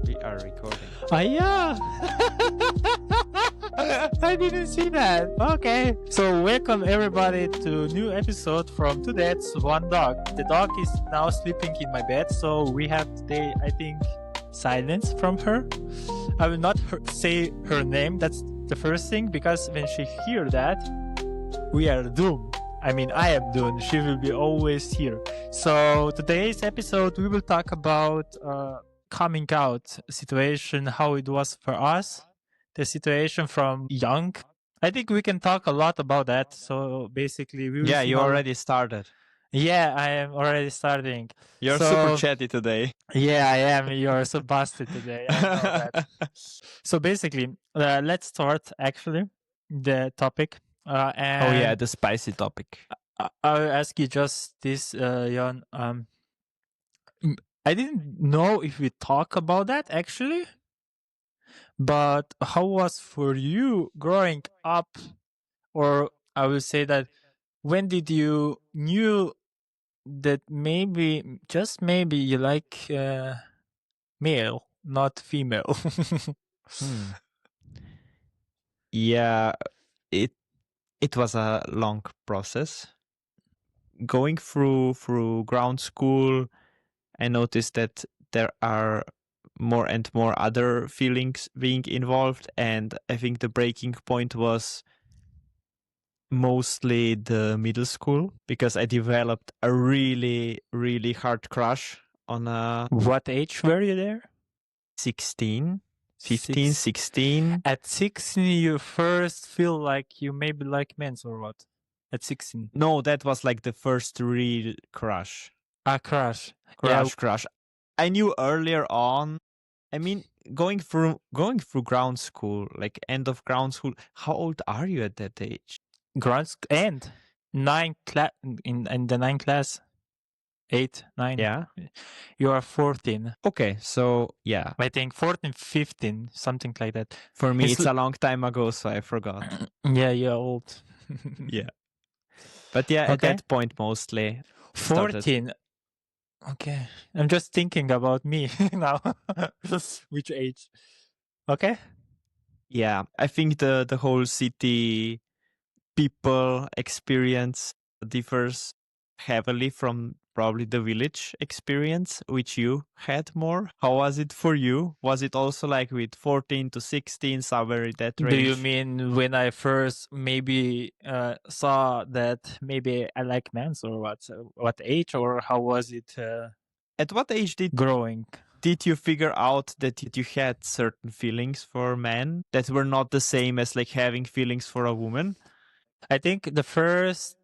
We are recording. Yeah. I didn't see that. Okay. So welcome everybody to new episode from Today's One Dog. The dog is now sleeping in my bed, so we have today, I think, silence from her. I will not say her name. That's the first thing, because when she hear that, we are doomed. I mean, I am doomed. She will be always here. So today's episode, we will talk about coming out situation, how it was for us, the situation from young. I think we can talk a lot about that. So basically, we will Yeah, see you how. already started. Yeah, I am already starting. You're So- super chatty today. Yeah, I am. You're so busted today. I know that. So basically, let's start actually the topic. And Oh yeah, the spicy topic. I'll ask you just this, Jan. I didn't know if we talk about that actually, but how was for you growing up, or I will say that when did you knew that maybe, just maybe, you like male, not female? Yeah, it was a long process. Going through ground school, I noticed that there are more and more other feelings being involved, and I think the breaking point was mostly the middle school, because I developed a really, really hard crush on a What age were you there? 16, 15, 16. At 16, you first feel like you maybe like men, or what? At 16? No, that was like the first real crush. A crush. Crush. I knew earlier on. I mean, going through ground school, like end of ground school. How old are you at that age? And in the 9th class, 8, 9. Yeah. You are 14. Okay, so yeah. I think 14, 15, something like that. For me, It's it's a long time ago, so I forgot. Yeah, you're old. Yeah. But yeah, at Okay. that point, mostly. started. 14. Okay. I'm just thinking about me now. Which age? Okay. Yeah, I think the whole city people experience differs heavily from probably the village experience, which you had more. How was it for you? Was it also like with 14 to 16, somewhere in that range? Do you mean when I first maybe saw that maybe I like men, or what? What age, or how was it At what age growing? did you figure out that you had certain feelings for men that were not the same as like having feelings for a woman? I think the first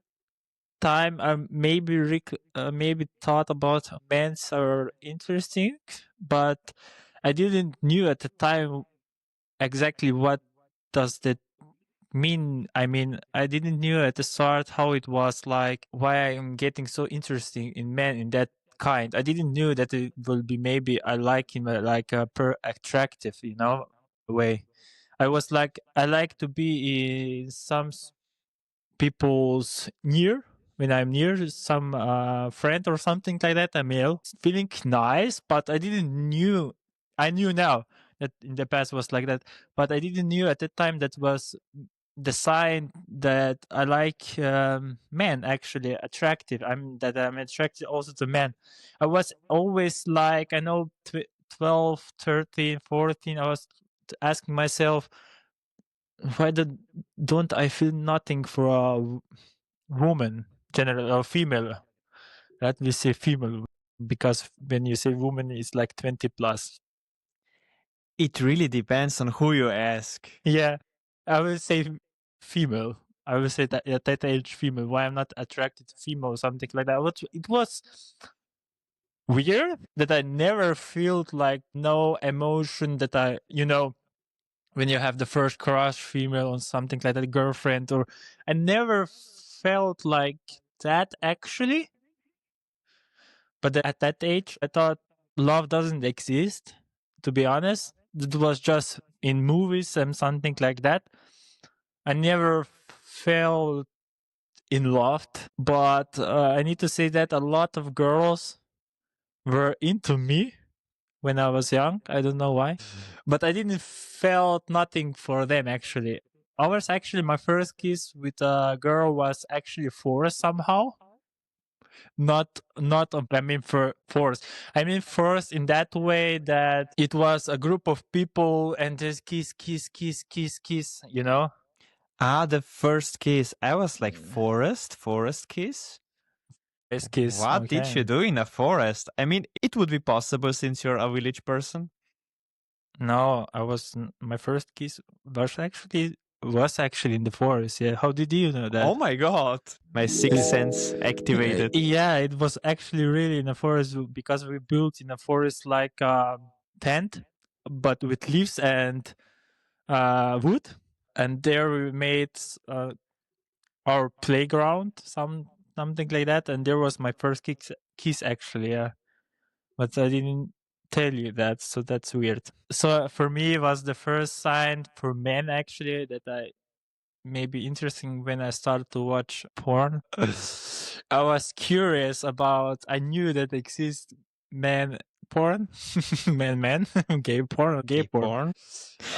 time I maybe thought about men are interesting, but I didn't knew at the time exactly what does that mean. I mean, I didn't knew at the start how it was, like why I'm getting so interesting in men in that kind. I didn't knew that it will be maybe I like him like a per attractive, way. I was like, I like to be in some people's near, when I'm near some friend or something like that, a male, feeling nice, but I didn't knew. I knew now that in the past was like that, but I didn't knew at the time that was the sign that I like men, actually attractive. I'm attracted also to men. I was always like, I know, 12, 13, 14. I was asking myself, why don't I feel nothing for a woman, general or female? Let me say female, because when you say woman, it's like 20 plus. It really depends on who you ask. Yeah, I will say female. I will say that at that age, female. Why I'm not attracted to female, something like that. It was weird that I never felt like no emotion that when you have the first crush, female, on something like that, girlfriend, or I never felt like that actually. But at that age, I thought love doesn't exist. To be honest, it was just in movies and something like that. I never felt in love, but I need to say that a lot of girls were into me. when I was young. I don't know why, but I didn't felt nothing for them actually. My first kiss with a girl was actually forced somehow. Not I mean for forced. I mean forced in that way that it was a group of people and just kiss, kiss, kiss, kiss, kiss. You know. Ah, the first kiss. I was like, forest kiss? First kiss. What did you do in a forest? I mean, it would be possible since you're a village person. No, my first kiss was actually in the forest. Yeah, how did you know that? Oh my god, my sixth sense activated. Yeah, it was actually really in a forest because we built in a forest like a tent, but with leaves and wood, and there we made our playground, something like that, and there was my first kiss actually. Yeah, but I didn't tell you that, so that's weird. So for me, it was the first sign for men actually that I maybe interesting when I started to watch porn. I was curious about. I knew that exists man porn, man, gay porn, gay porn.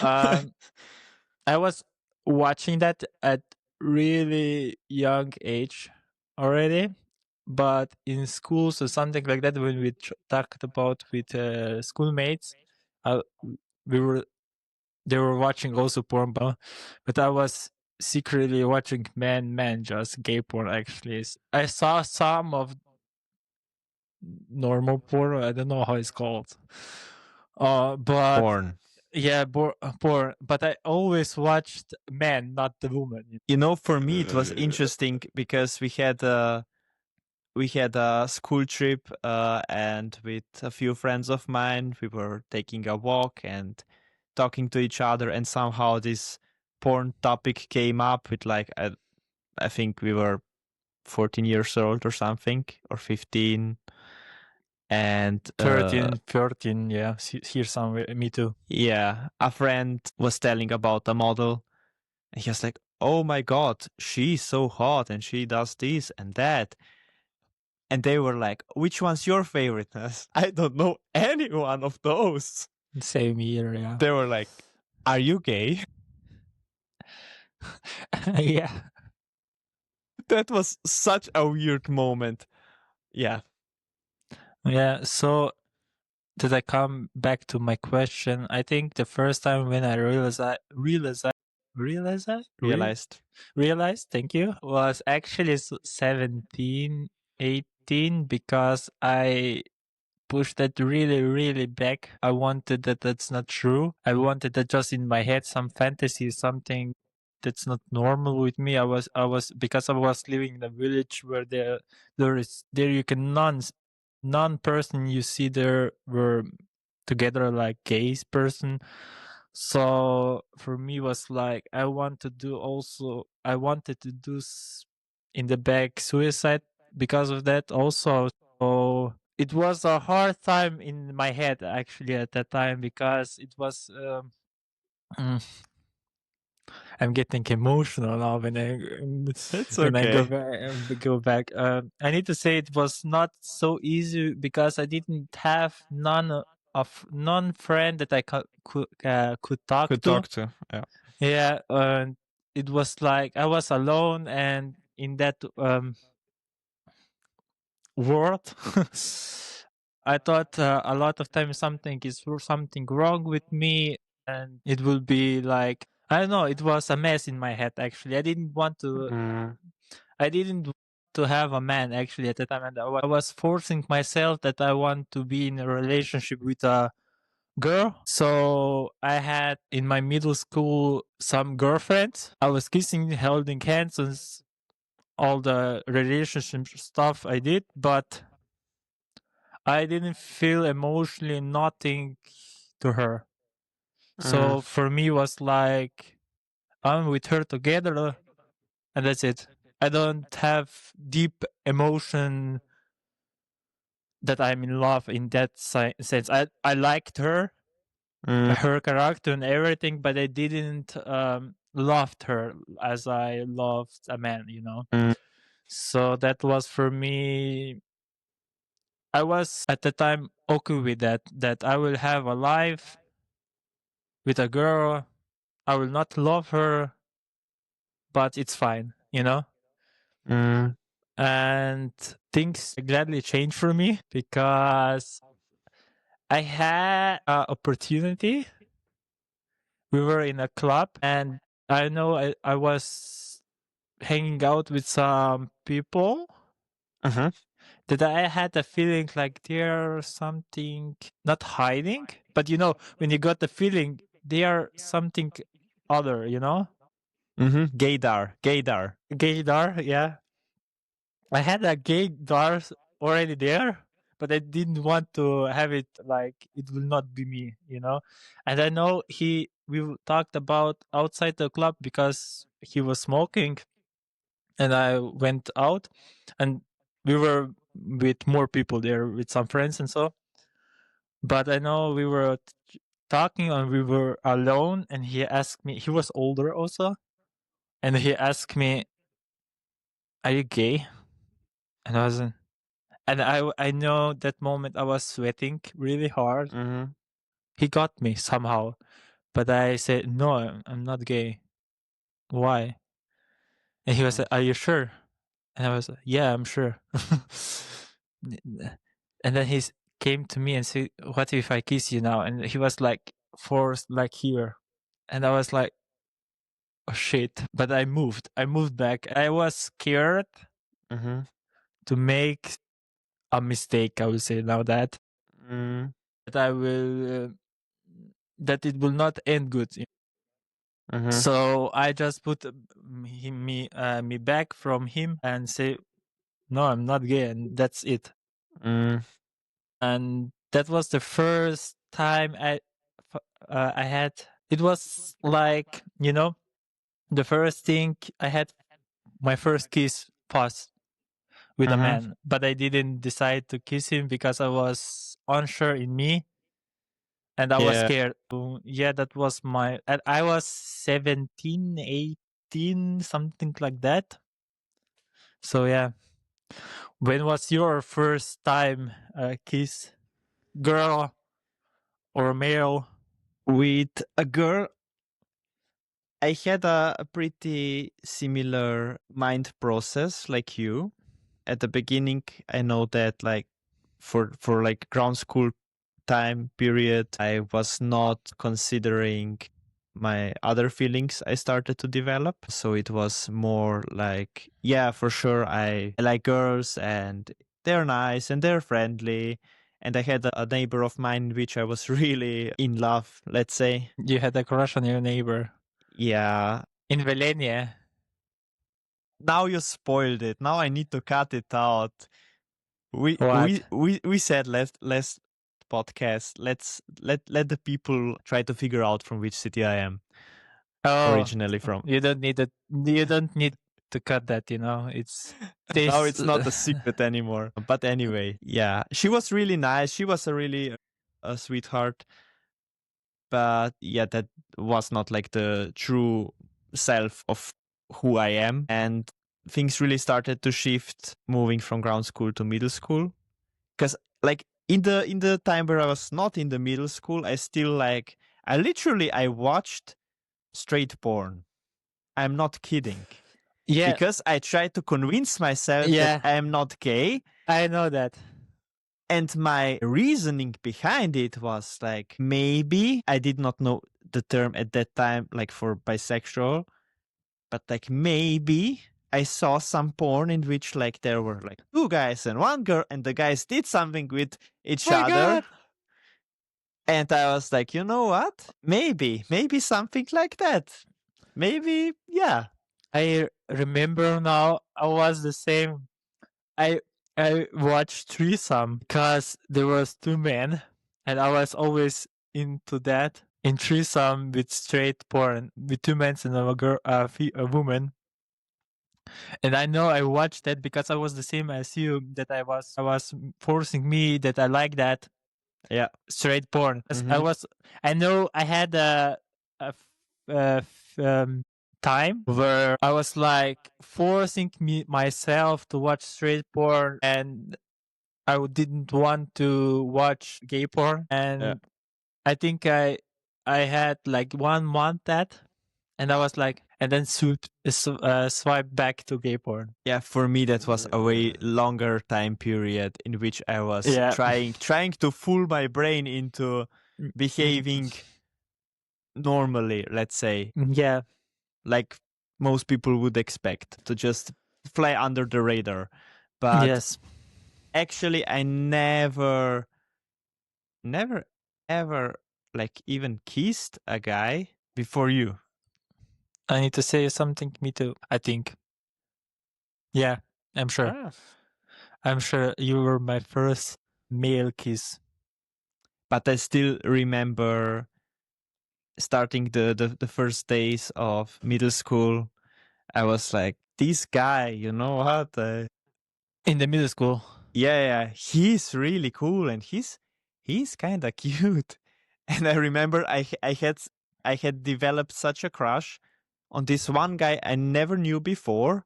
I was watching that at really young age already, but in schools or something like that, when we talked about with schoolmates, uh, we were they were watching also porn, but I was secretly watching man, just gay porn. Actually, I saw some of normal porn. I don't know how it's called. But Porn. yeah, porn. But I always watched men, not the woman. You know, for me it was interesting because we had a school trip, and with a few friends of mine, we were taking a walk and talking to each other, and somehow this porn topic came up with like I think we were 14 years old or something, or 15. And 13, 14, yeah, here somewhere. Me too. yeah, a friend was telling about a model, and he was like, oh my god, she's so hot and she does this and that. And they were like, which one's your favorite? I don't know any one of those. Same here, yeah. They were like, are you gay? Yeah. That was such a weird moment. Yeah. Yeah, so did I come back to my question? I think the first time when I realized, thank you, was actually 17, 18, because I pushed that really, really back. I wanted that's not true. I wanted that just in my head, some fantasy, something that's not normal with me. I was because I was living in a village where there you can none person you see there were together like gays person. So for me was like I wanted to do in the back suicide because of that also. So it was a hard time in my head actually at that time because it was mm, I'm getting emotional now when It's when I okay. go back. I need to say it was not so easy because I didn't have none friend that I could talk Could to. talk to. Yeah. Yeah, it was like I was alone, and in that world, I thought a lot of times something wrong with me, and it will be like I don't know. It was a mess in my head. Actually, I didn't want to. I didn't want to have a man actually at the time, and I was forcing myself that I want to be in a relationship with a girl. So I had in my middle school some girlfriends. I was kissing, holding hands, and all the relationship stuff I did, but I didn't feel emotionally nothing to her. So for me was like I'm with her together and that's it. I don't have deep emotion that I'm in love in that sense. I liked her, her character and everything, but I didn't loved her as I loved a man, you know. So that was for me I was at the time okay with that I will have a life with a girl. I will not love her, but it's fine, you know? Mm, And things gladly changed for me because I had an opportunity. We were in a club, and I know I was hanging out with some people uh-huh. that I had a feeling like they're something not hiding, but you know, when you got the feeling they are something other, you know? Mm-hmm. Gaydar. Gaydar, yeah. I had a gaydar already there, but I didn't want to have it like it will not be me, you know? And I know we talked about outside the club because he was smoking, and I went out, and we were with more people there with some friends and so. But I know we were talking and we were alone, and he asked me. He was older also, and he asked me, "Are you gay?" And I wasn't. And I know that moment I was sweating really hard. Mm-hmm. He got me somehow, but I said, "No, I'm not gay. Why?" And he was Mm-hmm. like, "Are you sure?" And I was like, "Yeah, I'm sure." And then came to me and said, "What if I kiss you now?" And he was like forced like here. And I was like, "Oh shit." But I moved back. I was scared Mm-hmm. to make a mistake, I will say now that Mm, I will that it will not end good. mm-hmm. So I just put me back from him and say, "No, I'm not gay," and that's it. Mm, And that was the first time I had. It was like, you know, the first thing I had my first kiss pass with a mm-hmm. man, but I didn't decide to kiss him because I was unsure in me and I was Yeah. scared. So, yeah, that was and I was 17, 18, something like that. So yeah, when was your first time kiss, girl or male? With a girl, I had a pretty similar mind process like you. At the beginning, I know that like for like ground school time period, I was not considering my other feelings I started to develop. So it was more like, yeah, for sure, I like girls and they're nice and they're friendly. And I had a neighbor of mine which I was really in love, let's say. You had a crush on your neighbor Yeah. in Velenia. Now you spoiled it. Now I need to cut it out. What? We said last podcast. Let the people try to figure out from which city I am Oh, originally from. you don't need that. You don't need to cut that. You know, it's Now this. it's not a secret anymore. But anyway, yeah, she was really nice. She was a really a sweetheart. But yeah, that was not like the true self of who I am. And things really started to shift moving from ground school to middle school. Because like in the time where I was not in the middle school, I still like I watched straight porn. I'm not kidding. Yeah, Because I tried to convince myself that yeah, I am not gay. I know that. And my reasoning behind it was like, maybe I did not know the term at that time, like for bisexual, but like maybe I saw some porn in which like there were like two guys and one girl, and the guys did something with each My other. God. And I was like, you know what? Maybe something like that. Maybe, yeah. I remember now. I was the same. I I watched threesome because there was two men, and I was always into that in threesome with straight porn with two men and a girl, a woman. And I know I watched that because I was the same as you. That I was forcing me that I like that Yeah. straight porn. Mm-hmm. I know I had time where I was like forcing myself to watch straight porn, and I didn't want to watch gay porn, and I think I had like 1 month that, and I was like, and then swipe back to gay porn. Yeah, for me that was a way longer time period in which I was Yeah. trying to fool my brain into behaving normally, let's say, Yeah. like most people would expect, to just fly under the radar. But Yes. actually I never ever like even kissed a guy before you. I need to say something. Me too, I think. Yeah, I'm sure. Ah. I'm sure you were my first male kiss. But I still remember starting the first days of middle school. I was like, this guy, you know what? In the middle school. Yeah, he's really cool and he's kind of cute. And I remember I had developed such a crush on this one guy I never knew before.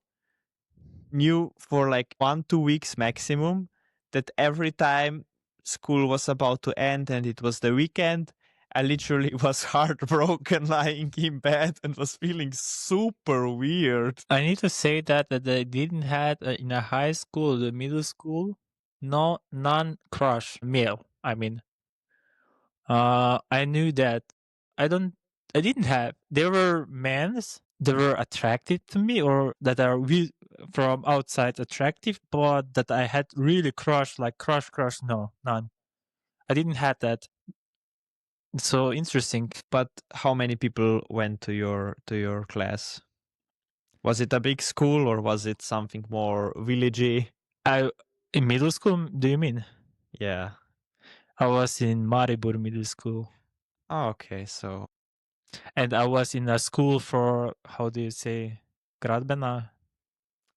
Knew for like 1-2 weeks maximum, that every time school was about to end and it was the weekend, I literally was heartbroken lying in bed and was feeling super weird. I need to say that I didn't had in a high school, the middle school, none crush male. I mean, I knew that I didn't have. There were men's that were attractive to me, or that are from outside attractive, but that I had really crush, like crush. No, none. I didn't have that. It's so interesting. But how many people went to your class? Was it a big school or was it something more villagey? In middle school, do you mean? Yeah. I was in Maribor Middle School. Oh, okay, so. And I was in a school for, how do you say, gradbena?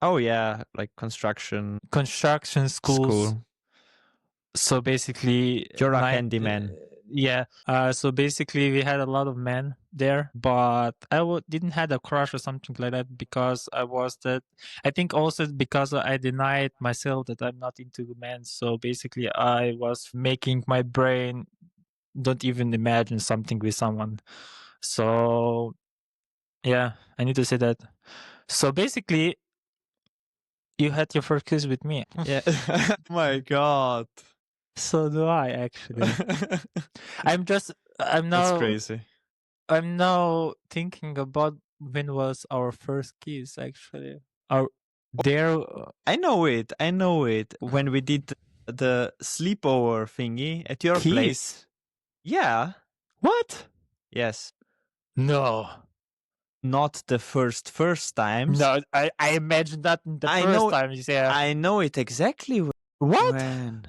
Oh yeah, like construction Schools. school. So basically, You're a handyman. Yeah. So basically, we had a lot of men there, but I didn't had a crush or something like that, because I was that. I think also because I denied myself that I'm not into men. So basically, I was making my brain don't even imagine something with someone. So yeah, I need to say that. So basically, you had your first kiss with me. Yeah. My God. So do I, actually. I'm That's now crazy. I'm now thinking about when was our first kiss, actually. I know it. When we did the sleepover thingy at your place. Kiss? Yeah. What? Yes. No. Not the first times. No, I imagine that the I first know- time you say I know it exactly what? when.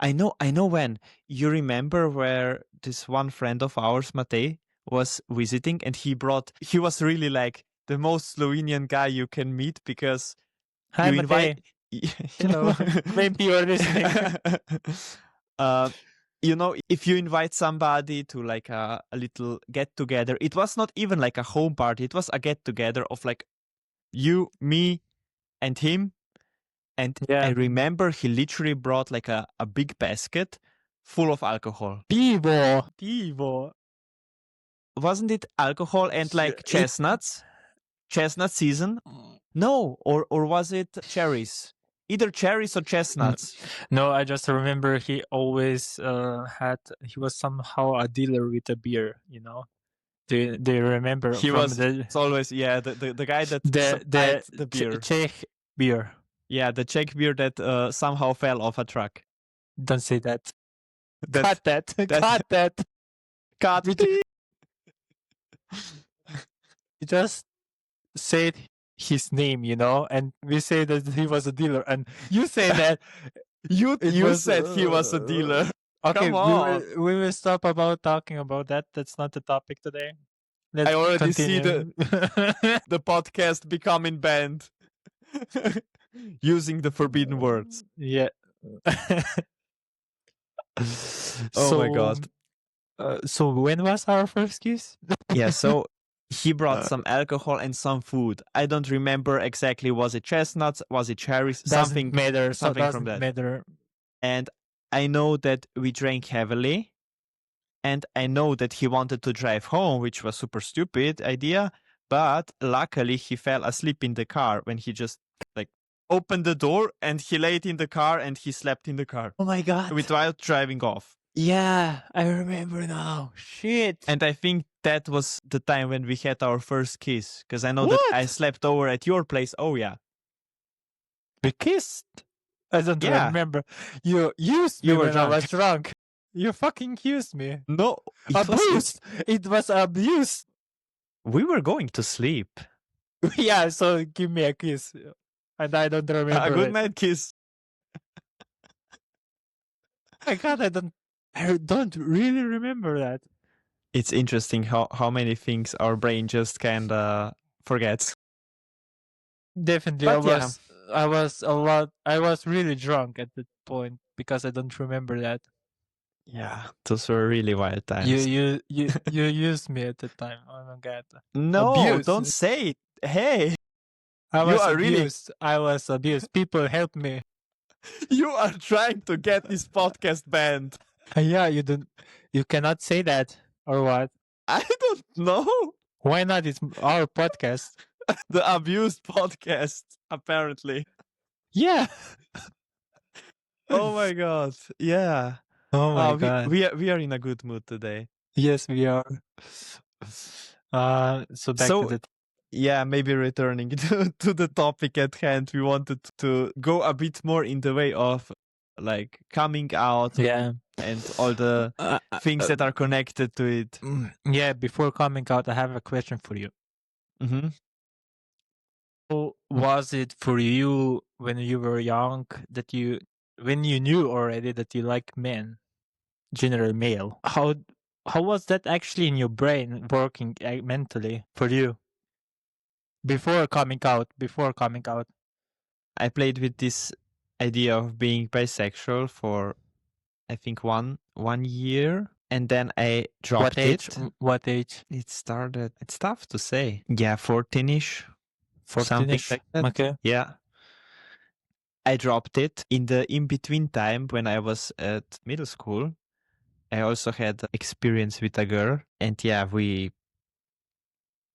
I know when. You remember where this one friend of ours, Matej, was visiting, and he was really like the most Slovenian guy you can meet, because Hi, you Matej. invite. Hello. Maybe you're listening. You know, if you invite somebody to like a little get together, it was not even like a home party. It was a get together of like you, me, and him. And Yeah. I remember he literally brought like a big basket full of alcohol. Pivo. Wasn't it alcohol and like chestnuts? Chestnut season? No, or was it cherries? Either cherries or chestnuts. No, I just remember he always he was somehow a dealer with a beer, you know? Do you remember? He from was always, yeah, the guy that supplied the beer. Czech beer. Yeah, the Czech beer that somehow fell off a truck. Don't say that. Cut that. Cut that. Cut. You just said his name, you know, and we say that he was a dealer, and you say that you said he was a dealer. Okay, Come on. we will stop about talking about that. That's not the topic today. I already see continue. the podcast becoming banned using the forbidden words. Yeah. Oh my God. So when was our first kiss? Yeah, so he brought some alcohol and some food. I don't remember exactly. Was it chestnuts? Was it cherries? Doesn't matter. So something from doesn't that. matter. And I know that we drank heavily. And I know that he wanted to drive home, which was super stupid idea. But luckily, he fell asleep in the car when he just like opened the door and he laid in the car and he slept in the car Oh my god. without driving off. Yeah, I remember now. Shit. And I think that was the time when we had our first kiss, because I know that I What? slept over at your place. Oh yeah, We kissed. I don't Yeah. remember. You used me You were when I drunk. was drunk. You fucking used me. No, Abuse. It was abuse. we were going to sleep. Yeah, so give me a kiss. And I don't remember A good it. night kiss. My god, I don't really remember that. It's interesting how many things our brain just kind of forgets. Definitely, But yeah. I was really drunk at that point because I don't remember that. Yeah, those were really wild times. You used me at the time. Oh my god. No, Abuse. don't say it. Hey, I You was are really- abused. I was abused. People help me. you are trying to get this podcast banned. Yeah, you cannot say that or what? I don't know. Why not? It's our podcast. The abused podcast, apparently. Yeah. Oh my god. Yeah. Oh my we, god. we are in a good mood today. Yes, we are. So back So- to the Yeah, maybe returning to the topic at hand, we wanted to go a bit more in the way of like coming out yeah. and all the things that are connected to it. Yeah, before coming out, I have a question for you. Mm-hmm. How was it for you when you were young when you knew already that you like men, general male? How was that actually in your brain working mentally for you before coming out? I played with this idea of being bisexual for I think one year, and then I dropped What age? it. What age? It's tough to say. Yeah, 14ish. 14ish. like that. Okay. Yeah. I dropped it in the in-between time when I was at middle school. I also had experience with a girl, and yeah, we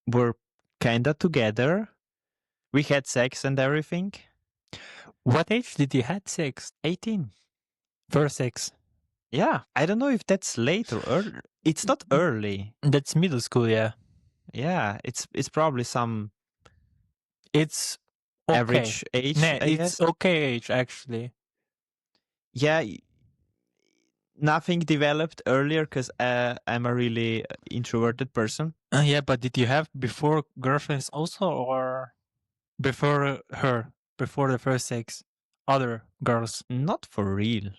were kinda together. We had sex and everything. What age did you had sex? 18. First sex. Yeah, I don't know if that's late or early. It's not early. That's middle school, yeah. Yeah, it's probably some It's okay. average age. Nah, I guess. it's okay age actually. Yeah, nothing developed earlier because I'm a really introverted person. Yeah, but did you have before girlfriends also, or before her, before the first sex, other girls? Not for real.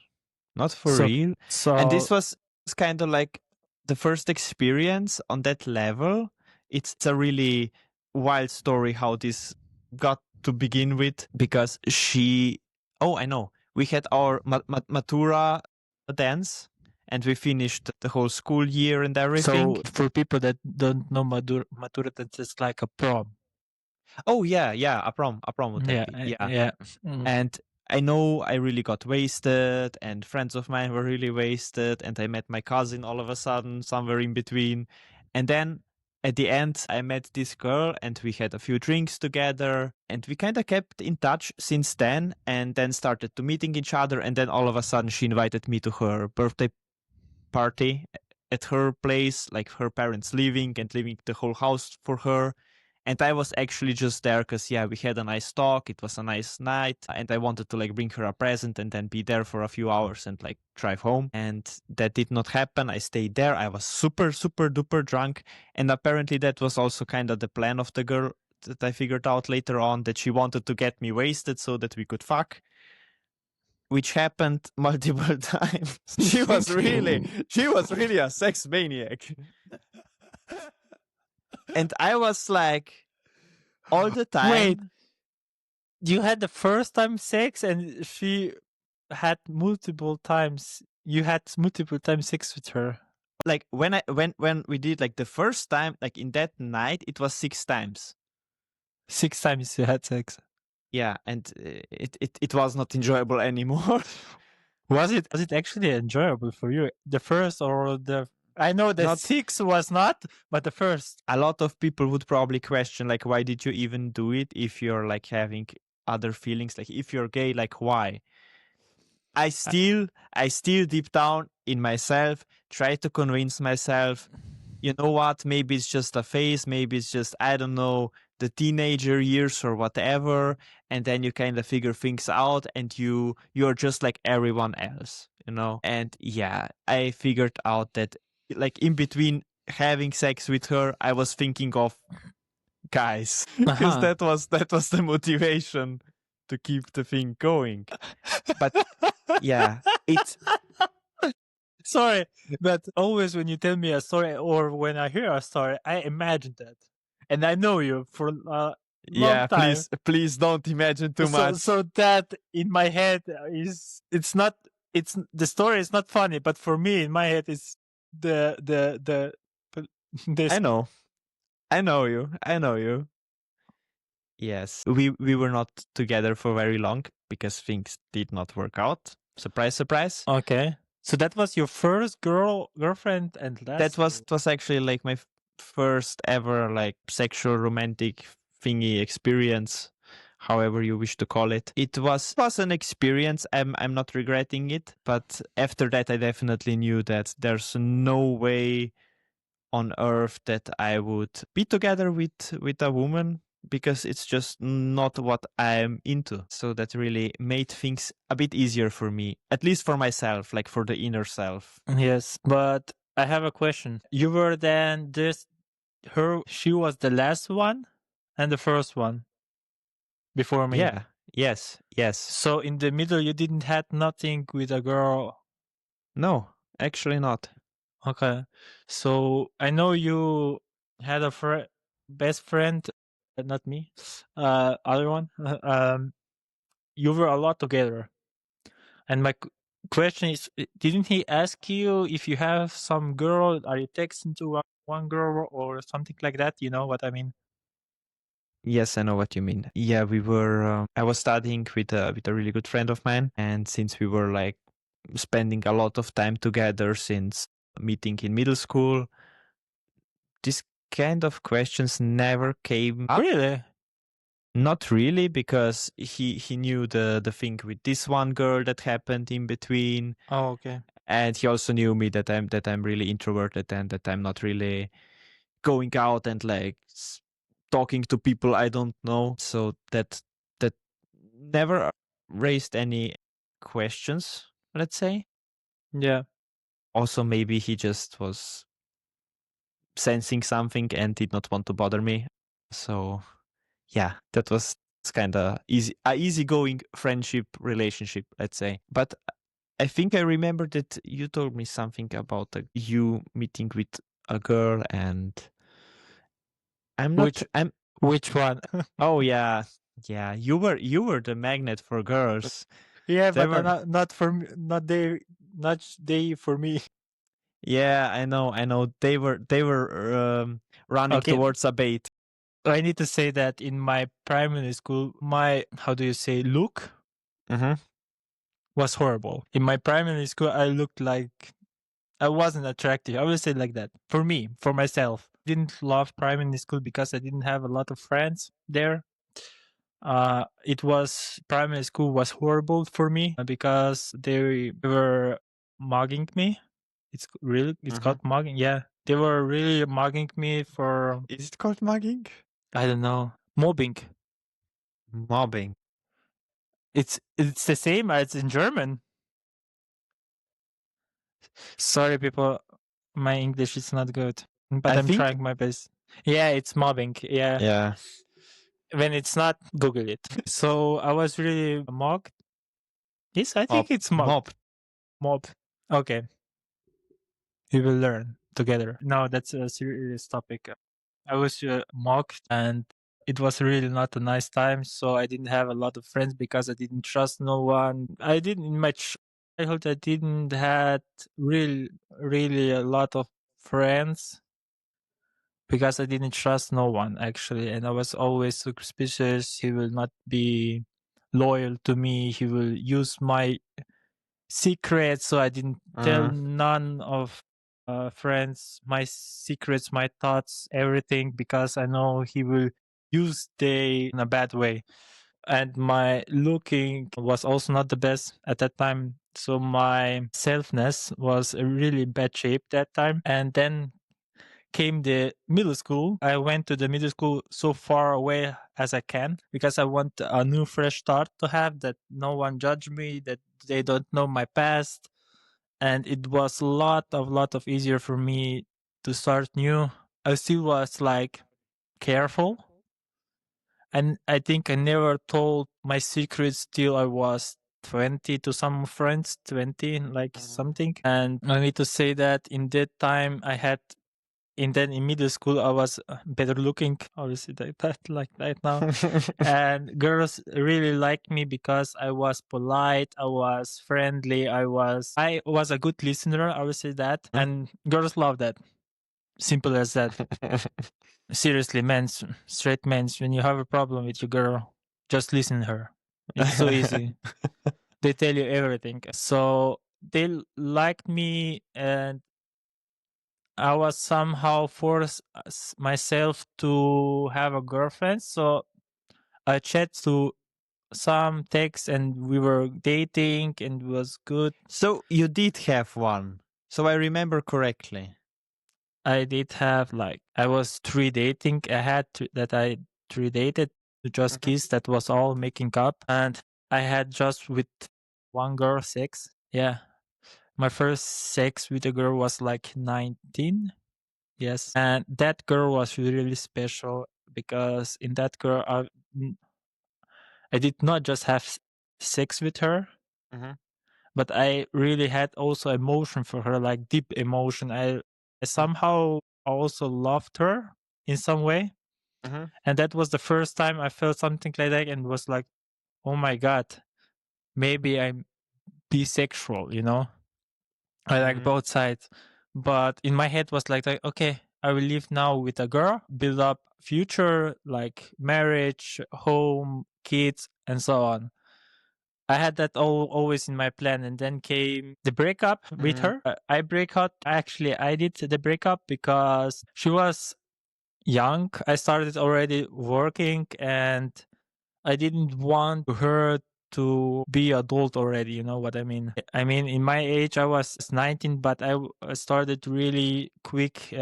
Not for So- real. So And this was kind of like the first experience on that level. It's a really wild story how this got to begin with, because I know. We had our Matura dance and we finished the whole school year and everything. So for people that don't know Matura, that's just like a prom. Oh yeah, a prom would Yeah, that be? yeah. Mm. And I know I really got wasted, and friends of mine were really wasted, and I met my cousin all of a sudden, somewhere in between. And then at the end, I met this girl, and we had a few drinks together, and we kind of kept in touch since then, and then started to meeting each other. And then all of a sudden, she invited me to her birthday party at her place, like her parents leaving the whole house for her. And I was actually just there because, yeah, we had a nice talk. It was a nice night. And I wanted to like bring her a present and then be there for a few hours and like drive home. And that did not happen. I stayed there. I was super, super duper drunk. And apparently that was also kind of the plan of the girl that I figured out later on, that she wanted to get me wasted so that we could fuck. Which happened multiple times. She was really a sex maniac. And I was like, all the time. Wait, you had the first time sex, and she had multiple times. You had multiple times sex with her. Like when we did like the first time, like in that night, it was 6 times. 6 times you had sex. Yeah, and it was not enjoyable anymore. Was it actually enjoyable for you? The first or the? I know the Not- 6 was not, but the first. A lot of people would probably question like, why did you even do it if you're like having other feelings? Like if you're gay, like why? I still deep down in myself try to convince myself, you know what, maybe it's just a phase, maybe it's just, I don't know, the teenager years or whatever, and then you kind of figure things out and you're just like everyone else, you know. And yeah, I figured out that like in between having sex with her, I was thinking of guys, because that was the motivation to keep the thing going. But yeah, it's Sorry, but always when you tell me a story or when I hear a story, I imagine that, and I know you for a long time. please don't imagine too much. So that in my head it's not, it's the story is not funny, but for me in my head it's the this. I know you. Yes, we were not together for very long because things did not work out. Surprise, surprise. Okay, so that was your first girlfriend and last. That was actually like my first ever like sexual romantic thingy experience, however you wish to call it. It was an experience. I'm not regretting it, but after that I definitely knew that there's no way on earth that I would be together with a woman, because it's just not what I'm into. So that really made things a bit easier for me, at least for myself, like for the inner self. Yes, but I have a question. You were then she was the last one and the first one before me. Yeah. Yes. So in the middle you didn't had nothing with a girl. No, actually not. Okay. So I know you had a best friend, not me, other one. You were a lot together. And my question is, didn't he ask you if you have some girl? Are you texting to one girl or something like that? You know what I mean? Yes, I know what you mean. Yeah, we were. I was studying with a really good friend of mine, and since we were like spending a lot of time together since meeting in middle school, this kind of questions never came up. Really? Not really, because he knew the thing with this one girl that happened in between, Oh, okay. and he also knew me that I'm really introverted and that I'm not really going out and like talking to people I don't know. So that never raised any questions, let's say. Yeah. Also, maybe he just was sensing something and did not want to bother me. So yeah, that was kind of easygoing friendship relationship, let's say. But I think I remember that you told me something about you meeting with a girl, and I'm not. Which one? Oh yeah, You were the magnet for girls. Yeah, They but were. not for me, not they for me. Yeah, I know. They were running Okay. towards a bait. I need to say that in my primary school, my, how do you say, look Mm-hmm. was horrible. In my primary school, I looked like I wasn't attractive. I would say like that. For me, for myself. Didn't love primary school because I didn't have a lot of friends there. Primary school was horrible for me because they were mugging me. It's called mugging. Yeah. They were really mugging me for, Is it called mugging? I don't know, mobbing. Mobbing. It's the same as in German. Sorry, people, my English is not good, but I'm trying my best. Yeah, it's mobbing. Yeah. Yeah. When it's not, Google it. So I was really mocked. Yes, I think it's mobbed. Mob. Okay. We will learn together. No, that's a serious topic. I was mocked, and it was really not a nice time. So I didn't have a lot of friends because I didn't trust no one. I didn't much childhood, I didn't had really a lot of friends because I didn't trust no one actually, and I was always suspicious. He will not be loyal to me. He will use my secrets, so I didn't tell none of friends my secrets, my thoughts, everything, because I know he will use they in a bad way. And my looking was also not the best at that time, so my selfness was a really bad shape that time. And then came the middle school. I went to the middle school so far away as I can because I want a new fresh start to have, that no one judge me, that they don't know my past. And it was a lot of easier for me to start new. I still was like careful, and I think I never told my secrets till I was 20 to some friends, 20 like something. And I need to say that in that time I had, and then in middle school I was better looking, obviously like that now. And girls really liked me because I was polite, I was friendly, I was a good listener, I would say that. And girls love that. Simple as that. Seriously, straight men, when you have a problem with your girl, just listen to her. It's so easy. They tell you everything. So they liked me, and I was somehow forced myself to have a girlfriend. So I chat to some text, and we were dating, and it was good. So you did have one. So I remember correctly. I did have I was 3 dating. I had I 3 dated to just kiss. That was all, making up. And I had just with one girl sex. Yeah. My first sex with a girl was 19. Yes. And that girl was really special because in that girl, I did not just have sex with her, but I really had also emotion for her, like deep emotion. I somehow also loved her in some way. And that was the first time I felt something like that, and was like, oh my God, maybe I'm bisexual, you know? I like both sides. But in my head was like, okay, I will live now with a girl, build up future, like marriage, home, kids, and so on. I had that always in my plan, and then came the breakup with her. I break up. Actually, I did the breakup because she was young. I started already working, and I didn't want her to be adult already. You know what I mean? I mean, in my age, I was 19, but I started really quick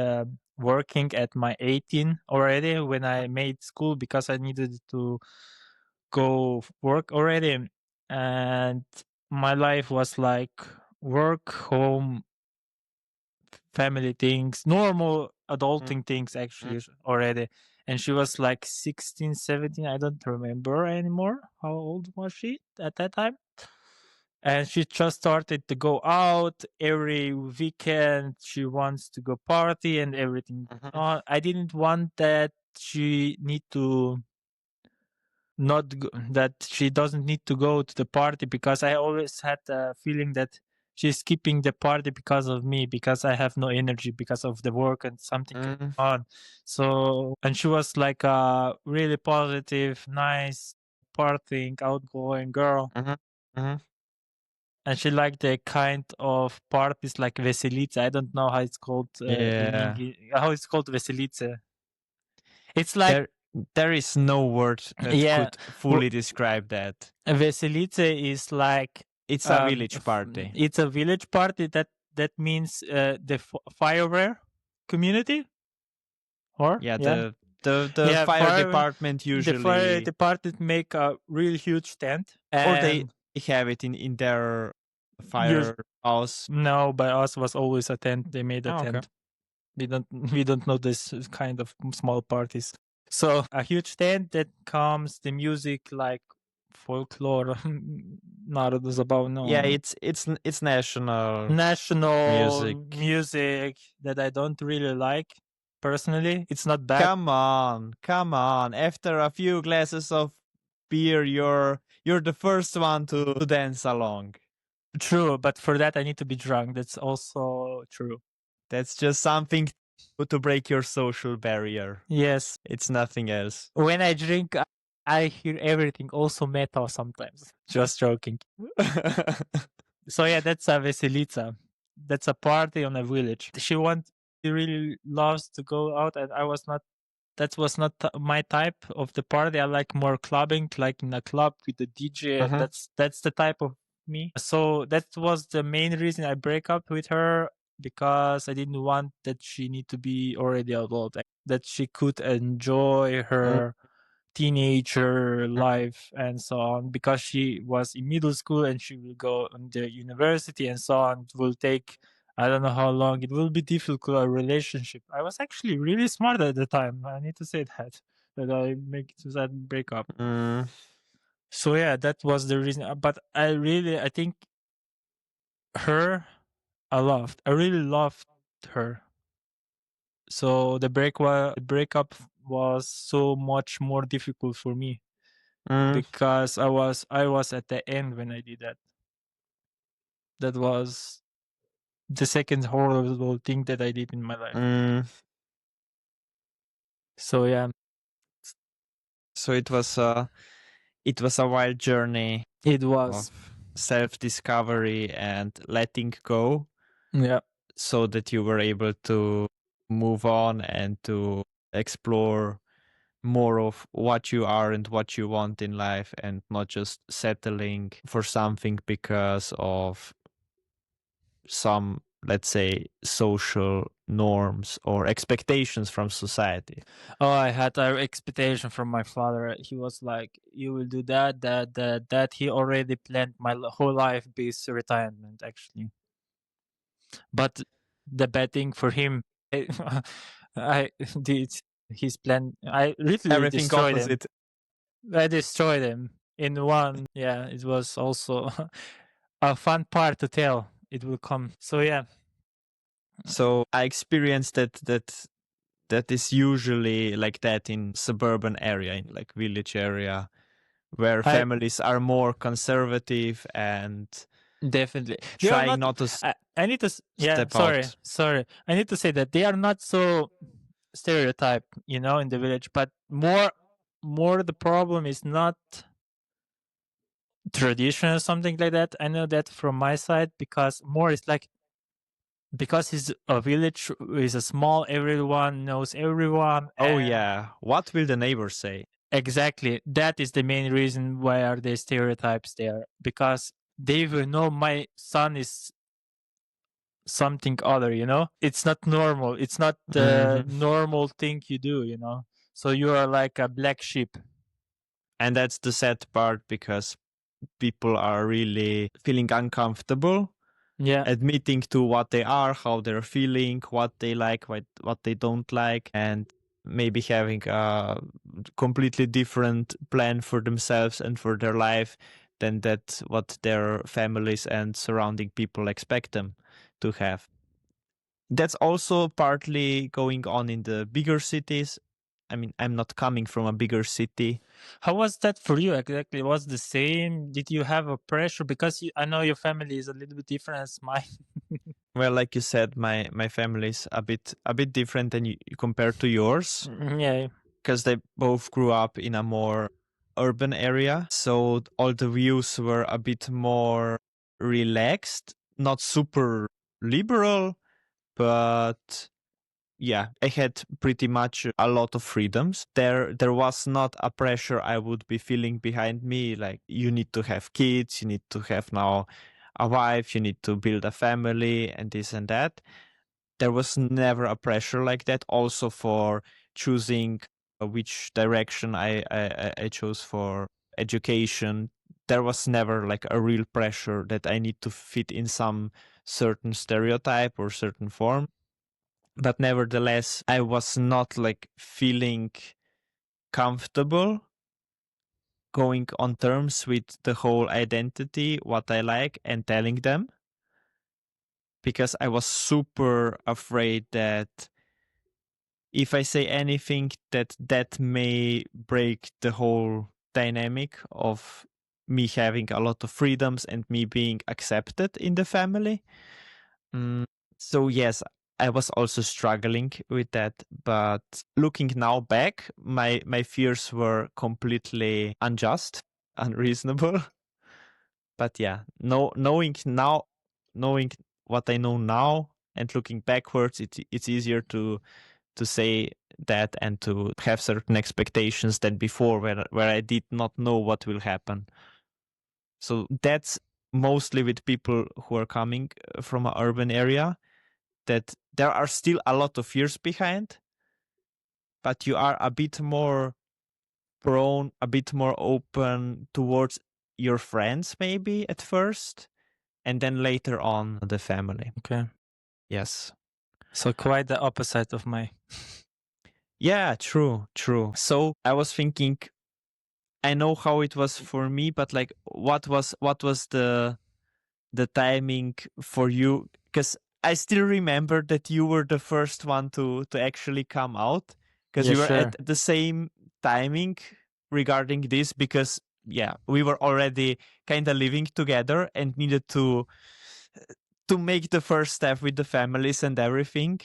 working at my 18 already when I made school, because I needed to go work already. And my life was like work, home, family things, normal adulting things actually already. And she was like 16, 17. I don't remember anymore. How old was she at that time? And she just started to go out every weekend. She wants to go party and everything. I didn't want that she need to that she doesn't need to go to the party, because I always had a feeling that she's skipping the party because of me, because I have no energy because of the work and something going on. So, and she was like a really positive, nice, partying, outgoing girl. And she liked the kind of parties like Veselice. I don't know how it's called in English. How it's called Veselice. It's like there is no word that could fully describe that. Veselice is like it's a village party. It's a village party. That means the fireware community, or the fire department usually. The fire department make a real huge tent, or they have it in their firehouse. No, by us was always a tent. They made a tent. Okay. We don't know this kind of small parties. So a huge tent that comes the music like folklore, Narodu Zabavno. Yeah, it's national music that I don't really like personally. It's not bad. Come on. After a few glasses of beer, you're the first one to dance along. True, but for that I need to be drunk. That's also true. That's just something to break your social barrier. Yes. It's nothing else. When I drink, I hear everything, also metal sometimes. Just joking. So yeah, that's a Veselica. That's a party on a village. She really loves to go out, and I was not. That was not my type of the party. I like more clubbing, like in a club with the DJ. And that's the type of me. So that was the main reason I break up with her, because I didn't want that she need to be already adult, that she could enjoy her teenager life and so on, because she was in middle school and she will go on the university and so on. It will take, I don't know how long. It will be difficult, a relationship. I was actually really smart at the time. I need to say that I make that breakup. So yeah, that was the reason. But I think her, I really loved her. So the breakup was so much more difficult for me, because I was at the end when I did that. That was the second horrible thing that I did in my life. So yeah. So it was a wild journey. It was of self-discovery and letting go. Yeah. So that you were able to move on and to explore more of what you are and what you want in life, and not just settling for something because of some, let's say, social norms or expectations from society. Oh, I had an expectation from my father. He was like, "You will do that." He already planned my whole life based retirement, actually. But the bad thing for him, I did his plan. I literally Everything destroyed him. opposite. I destroyed him in one. Yeah, it was also a fun part to tell. It will come. So yeah. So I experienced that is usually like that in suburban area, in like village area, where families are more conservative and definitely they are trying not to I need to step out. sorry, I need to say that they are not so stereotype, in the village, but more the problem is not tradition or something like that. I know that from my side, because more is like, because it's a village, is a small, everyone knows everyone. Oh yeah, what will the neighbors say? Exactly, that is the main reason why are the stereotypes there, because they will know my son is something other, it's not normal, it's not the normal thing you do, so you are like a black sheep. And that's the sad part, because people are really feeling uncomfortable admitting to what they are, how they're feeling, what they like, what they don't like, and maybe having a completely different plan for themselves and for their life than that what their families and surrounding people expect them to have. That's also partly going on in the bigger cities. I mean, I'm not coming from a bigger city. How was that for you exactly? Was the same? Did you have a pressure? Because I know your family is a little bit different as mine. Well, like you said, my family is a bit different than you compared to yours. Yeah. Because they both grew up in a more urban area. So all the views were a bit more relaxed, not super liberal, but yeah, I had pretty much a lot of freedoms. There was not a pressure I would be feeling behind me, like you need to have kids, you need to have now a wife, you need to build a family and this and that. There was never a pressure like that. Also for choosing which direction I chose for education, there was never like a real pressure that I need to fit in some certain stereotype or certain form. But nevertheless, I was not like feeling comfortable going on terms with the whole identity, what I like, and telling them, because I was super afraid that if I say anything, that may break the whole dynamic of me having a lot of freedoms and me being accepted in the family. So yes, I was also struggling with that, but looking now back, my fears were completely unjust, unreasonable. But yeah, knowing what I know now and looking backwards, it's easier to say that and to have certain expectations than before, where I did not know what will happen. So that's mostly with people who are coming from an urban area, that there are still a lot of fears behind, but you are a bit more prone, a bit more open towards your friends maybe at first, and then later on the family. Okay. Yes. So quite the opposite of my. Yeah, true. So I was thinking, I know how it was for me, but like, what was the timing for you? Because I still remember that you were the first one to actually come out, because Yeah, we were sure. at the same timing regarding this, because yeah, we were already kind of living together and needed to make the first step with the families and everything.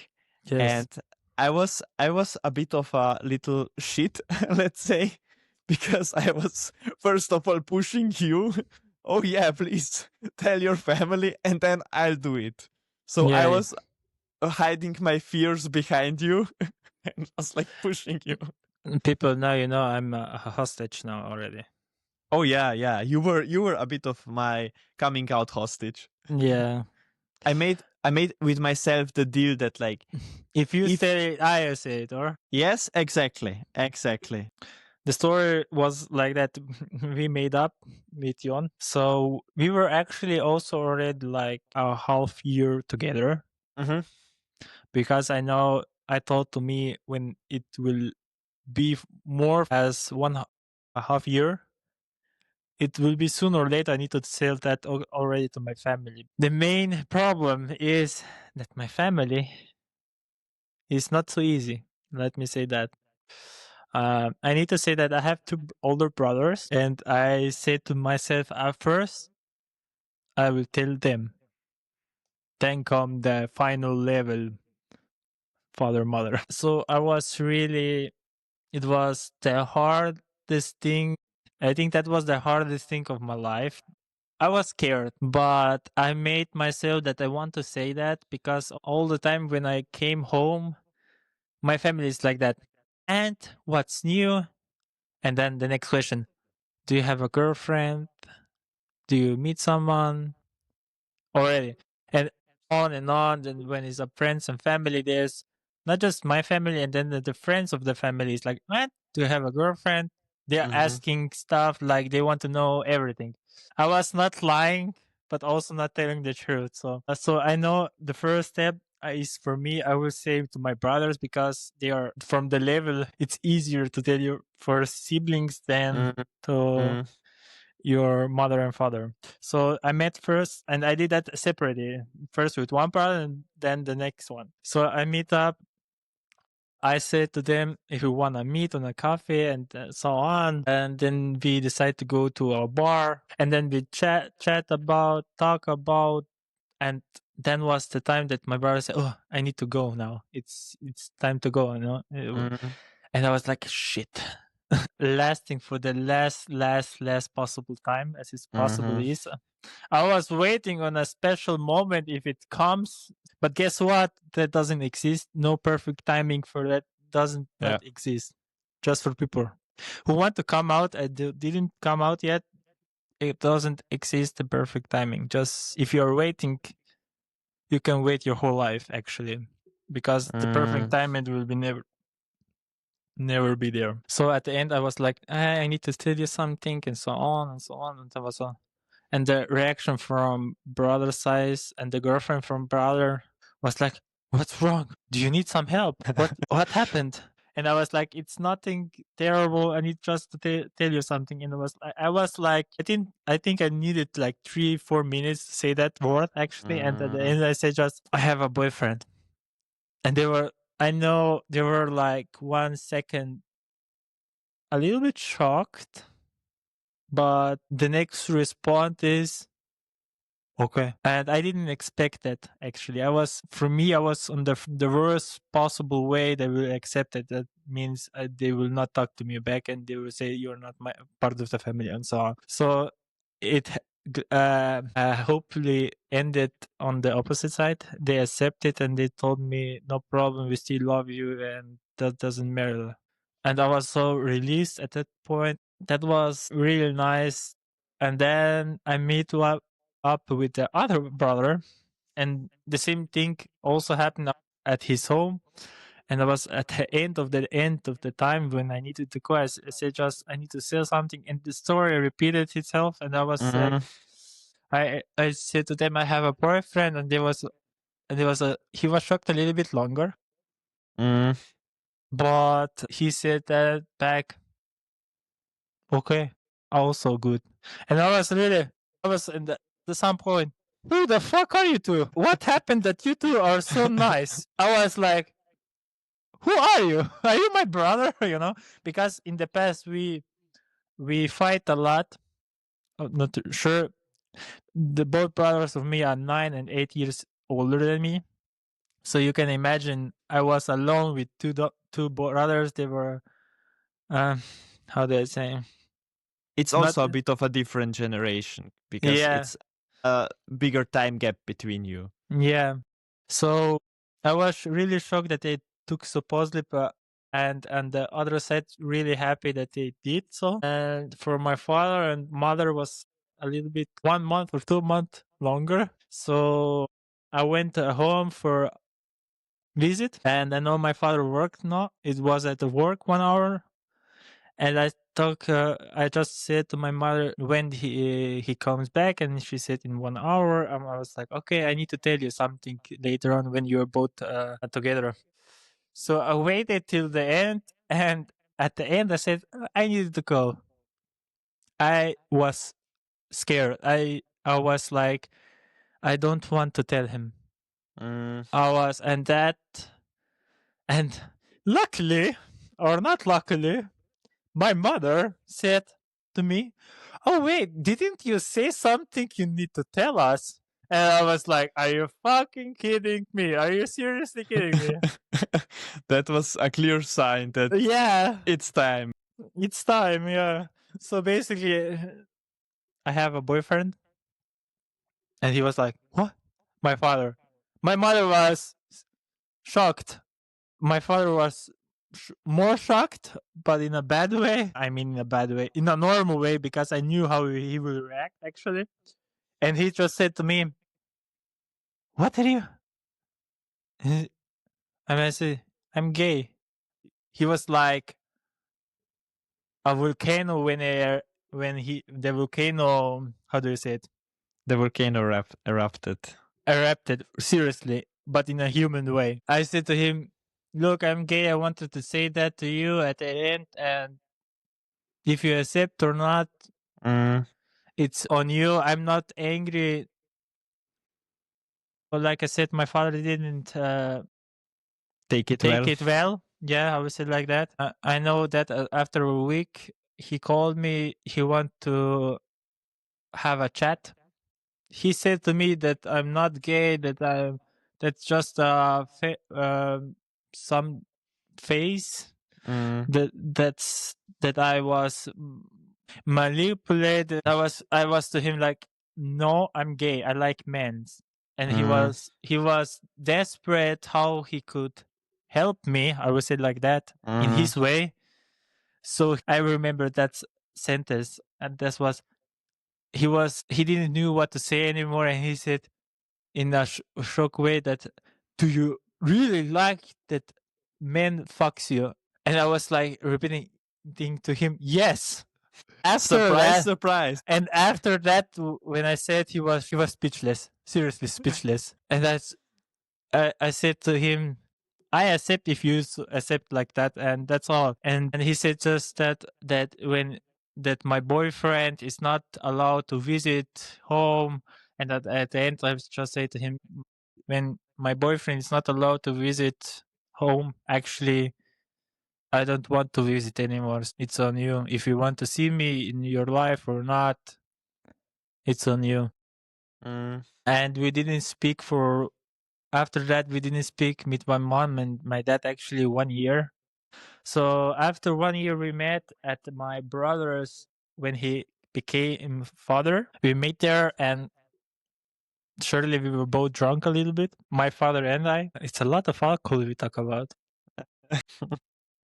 Yes. And I was a bit of a little shit, let's say, because I was first of all pushing you. Oh yeah, please tell your family, and then I'll do it. So I Yeah. was hiding my fears behind you, and I was like pushing you. People now, I'm a hostage now already. Oh yeah, you were a bit of my coming out hostage. Yeah. I made with myself the deal that like, If you if say it, I say it, or yes, exactly. the story was like that. We made up with Jon, so we were actually also already like a half year together, Mhm. because I know I thought to me when it will be more as a half year, it will be sooner or later. I need to tell that already to my family. The main problem is that my family is not so easy. Let me say that. I need to say that I have two older brothers, and I said to myself, at first, I will tell them. Then come the final level, father, mother. So I was really, it was the hardest thing. I think that was the hardest thing of my life. I was scared, but I made myself that I want to say that, because all the time when I came home, my family is like that. And what's new? And then the next question, do you have a girlfriend? Do you meet someone already? And on and on. And when it's a friends and family, there's not just my family, and then the friends of the family is like, what? Do you have a girlfriend? They're Mhm. asking stuff like they want to know everything. I was not lying, but also not telling the truth. So I know the first step is for me, I will say to my brothers, because they are from the level, it's easier to tell you for siblings than Mhm. to Mhm. your mother and father. So I met first, and I did that separately. First with one brother, and then the next one. So I meet up. I said to them, if we want to meet on a cafe and so on, and then we decide to go to a bar, and then we chat about, talk about, and then was the time that my brother said, "Oh, I need to go now. It's time to go," Mhm. And I was like, "Shit." Lasting for the last possible time as it possible Mhm. is. I was waiting on a special moment if it comes, but guess what? That doesn't exist. No perfect timing for that doesn't Yeah. not exist. Just for people who want to come out and didn't come out yet. It doesn't exist the perfect timing. Just if you're waiting, you can wait your whole life actually, because the perfect timing will be never be there. So at the end, I was like, I need to tell you something, and so on and so on, and that was all. And the reaction from brother side and the girlfriend from brother was like, "What's wrong? Do you need some help? What happened?" And I was like, "It's nothing terrible. I need just to tell you something." And I was like, I think I needed like 3-4 minutes to say that word actually. And at the end, I said just, "I have a boyfriend," and I know they were like 1 second a little bit shocked, but the next response is okay. And I didn't expect that, actually. I was on the worst possible way they will accept it. That means they will not talk to me back and they will say, you're not my part of the family and so on. So it hopefully ended on the opposite side. They accepted and they told me, no problem, we still love you and that doesn't matter. And I was so released at that point. That was really nice. And then I meet up with the other brother, and the same thing also happened at his home. And I was at the end of the time when I needed to go. I said, just I need to say something, and the story repeated itself. And I was like, I said to them, I have a boyfriend, and he was shocked a little bit longer, but he said that back, okay, also good. And I was in the some point, who the fuck are you two? What happened that you two are so nice? I was like, who are you? Are you my brother? You know, because in the past we fight a lot. Not sure. The both brothers of me are 9 and 8 years older than me, so you can imagine I was alone with two brothers. They were, how do I say? It's also a bit of a different generation because it's a bigger time gap between you. Yeah. So I was really shocked that they took so positively, and the other side really happy that they did so. And for my father and mother was a little bit 1 month or 2 months longer. So I went home for visit, and I know my father worked now. It was at the work 1 hour. And I just said to my mother when he comes back, and she said in 1 hour. And I was like, okay, I need to tell you something later on when you're both together. So I waited till the end, and at the end I said I needed to go. I was scared. I was like, I don't want to tell him. And luckily, or not luckily, my mother said to me, oh wait, didn't you say something you need to tell us? And I was like, are you fucking kidding me? Are you seriously kidding me? That was a clear sign that it's time. It's time, yeah. So basically, I have a boyfriend. And he was like, what? My mother was shocked. My father was more shocked, but in a bad way. I mean, in a bad way, in a normal way, because I knew how he would react, actually. And he just said to me, what are you? And I said, I'm gay. He was like a volcano the volcano, how do you say it? The volcano erupted. Erupted, seriously, but in a human way. I said to him, look, I'm gay. I wanted to say that to you at the end, and if you accept or not, it's on you. I'm not angry. But like I said, my father didn't take it well. Yeah, I would say like that. I know that after a week, he called me. He want to have a chat. He said to me that I'm not gay. That's just some phase. That I was manipulated. I was to him like, no, I'm gay. I like men. And he was desperate how he could help me. I would say like that in his way. So I remember that sentence, and that was he didn't knew what to say anymore, and he said in a shock way that, do you really like that men fucks you? And I was like repeating to him, yes. Surprise. And after that, when I said, he was speechless, seriously speechless. And I said to him, I accept if you accept like that, and that's all. And he said just that my boyfriend is not allowed to visit home, and at the end I just say to him, when my boyfriend is not allowed to visit home, actually, I don't want to visit anymore. It's on you. If you want to see me in your life or not, it's on you. Mm. And we didn't speak for, after that, we didn't speak with my mom and my dad actually 1 year. So after 1 year, we met at my brother's when he became father. We met there, and surely we were both drunk a little bit. My father and I. It's a lot of alcohol we talk about.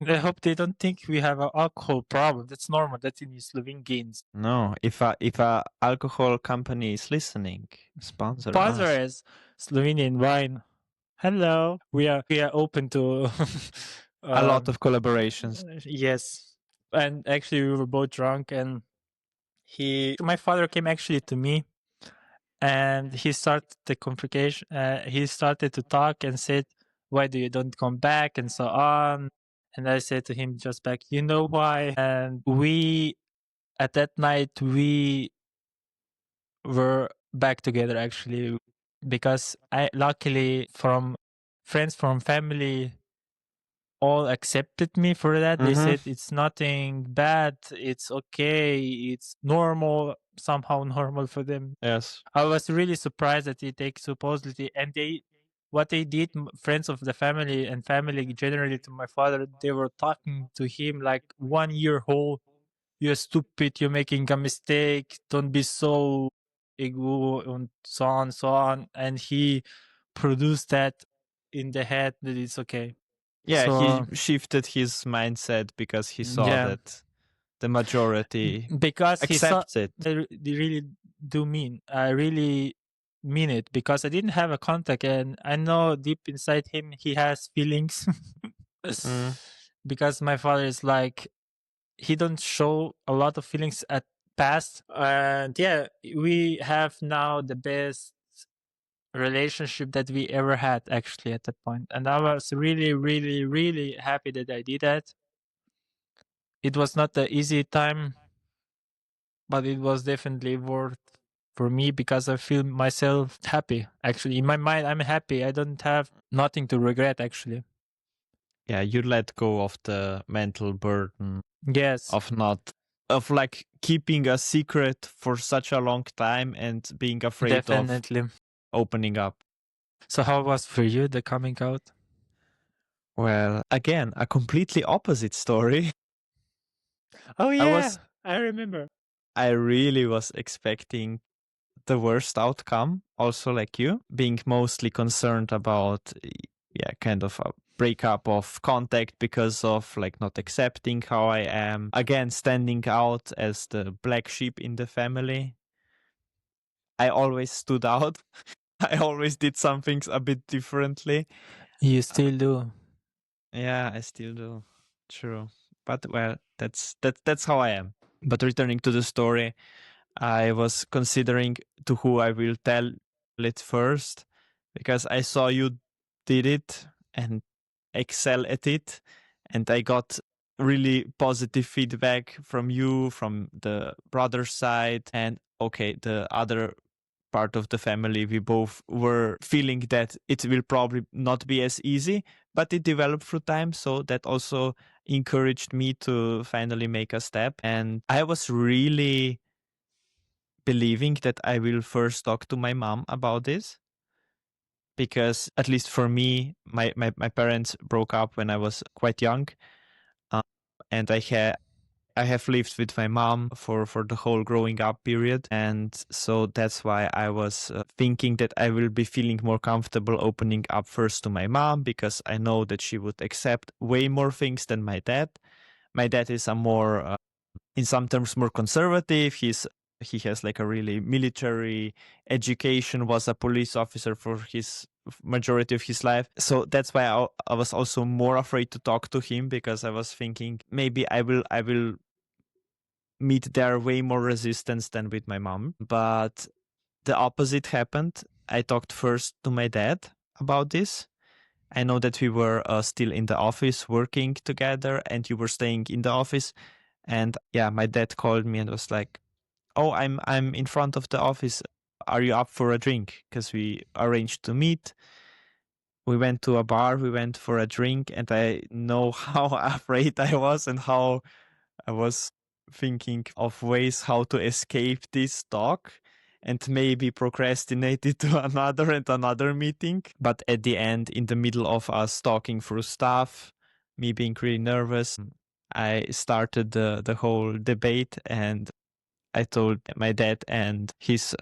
I hope they don't think we have an alcohol problem. That's normal. That's in Slovakians. No, if a alcohol company is listening, sponsor us. Is Slovenian wine. Hello. We are open to A lot of collaborations. yes. And actually we were both drunk, and my father came actually to me, and he started the conversation. He started to talk and said, "Why do you don't come back?" and so on. And I said to him just back, "You know why?" And we at that night we were back together actually, because I luckily from friends from family all accepted me for that. They Mhm. said it's nothing bad, it's okay, it's normal, somehow normal for them. Yes. I was really surprised that they take supposedly, and what they did, friends of the family and family generally to my father, they were talking to him like 1 year whole. You're stupid, you're making a mistake, don't be so ego, and so on. And he produced that in the head that it's okay. Yeah, he So shifted his mindset because he saw yeah, that the majority because he saw accepts it. they really do mean. I really mean it, because I didn't have a contact, and I know deep inside him he has feelings. Mm. Because my father is like, he don't show a lot of feelings at past, and yeah, we have now the best relationship that we ever had actually at that point, and I was really really really happy that I did that. It was not the easy time, but it was definitely worth for me, because I feel myself happy. Actually, in my mind, I'm happy. I don't have nothing to regret. Actually, Yeah, you let go of the mental burden yes, of not of like keeping a secret for such a long time and being afraid of definitely. opening up. So, how was for you the coming out? Well, again, a completely opposite story. Oh I was yeah, I remember. I really was expecting the worst outcome, also like you, being mostly concerned about, yeah, kind of a breakup of contact because of like not accepting how I am. Again, standing out as the black sheep in the family. I always stood out. I always did some things a bit differently. You still do. Yeah, I still do. True. But well, that's how I am. But returning to the story, I was considering to who I will tell it first, because I saw you did it and excel at it, and I got really positive feedback from you, from the brother side, and okay, the other part of the family. We both were feeling that it will probably not be as easy, but it developed through time. So that also encouraged me to finally make a step. And I was really believing that I will first talk to my mom about this, because at least for me, my parents broke up when I was quite young, uh, and I have lived with my mom for the whole growing up period, and so that's why I was thinking that I will be feeling more comfortable opening up first to my mom, because I know that she would accept way more things than my dad. My dad is a more in some terms more conservative. He has like a really military education, was a police officer for his majority of his life. So that's why I was also more afraid to talk to him, because I was thinking maybe I will meet there way more resistance than with my mom. But the opposite happened. I talked first to my dad about this. I know that we were still in the office working together, and you were staying in the office. And yeah, my dad called me and was like, "Oh, I'm in front of the office. Are you up for a drink? Because we arranged to meet." we went to a bar, we went for a drink, and I know how afraid I was and how I was thinking of ways how to escape this talk and maybe procrastinate it to another meeting. But at the end, in the middle of us talking through stuff, me being really nervous, I started the whole debate, and I told my dad and his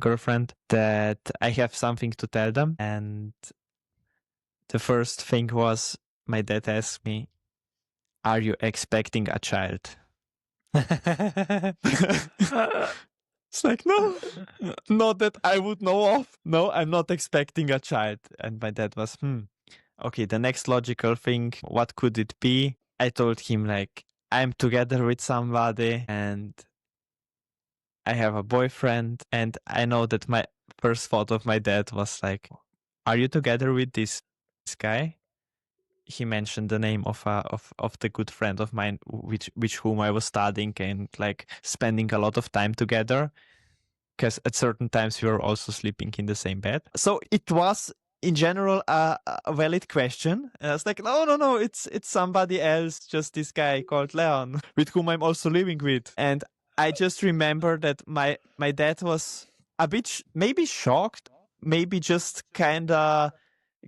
girlfriend that I have something to tell them. And the first thing was, my dad asked me, "Are you expecting a child?" It's like, no, not that I would know of. No, I'm not expecting a child. And my dad was, okay, the next logical thing, what could it be? I told him, like, I'm together with somebody and I have a boyfriend. And I know that my first thought of my dad was like, are you together with this guy? He mentioned the name of the good friend of mine, which whom I was studying and like spending a lot of time together. Because at certain times we were also sleeping in the same bed. So it was in general a valid question. And I was like, no, it's somebody else, just this guy called Leon, with whom I'm also living with. And I just remember that my dad was a bit maybe shocked, maybe just kind of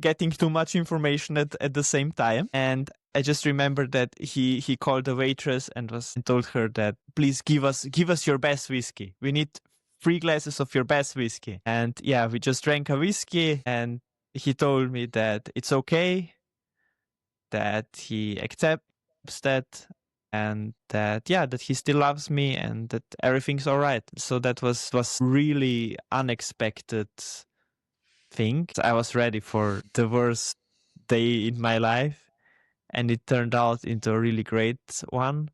getting too much information at the same time. And I just remember that he called the waitress and told her that, please give us your best whiskey. We need 3 glasses of your best whiskey. And yeah, we just drank a whiskey, and he told me that it's okay, that he accepts that, and that he still loves me and that everything's all right. So that was really unexpected thing. I was ready for the worst day in my life, and it turned out into a really great one.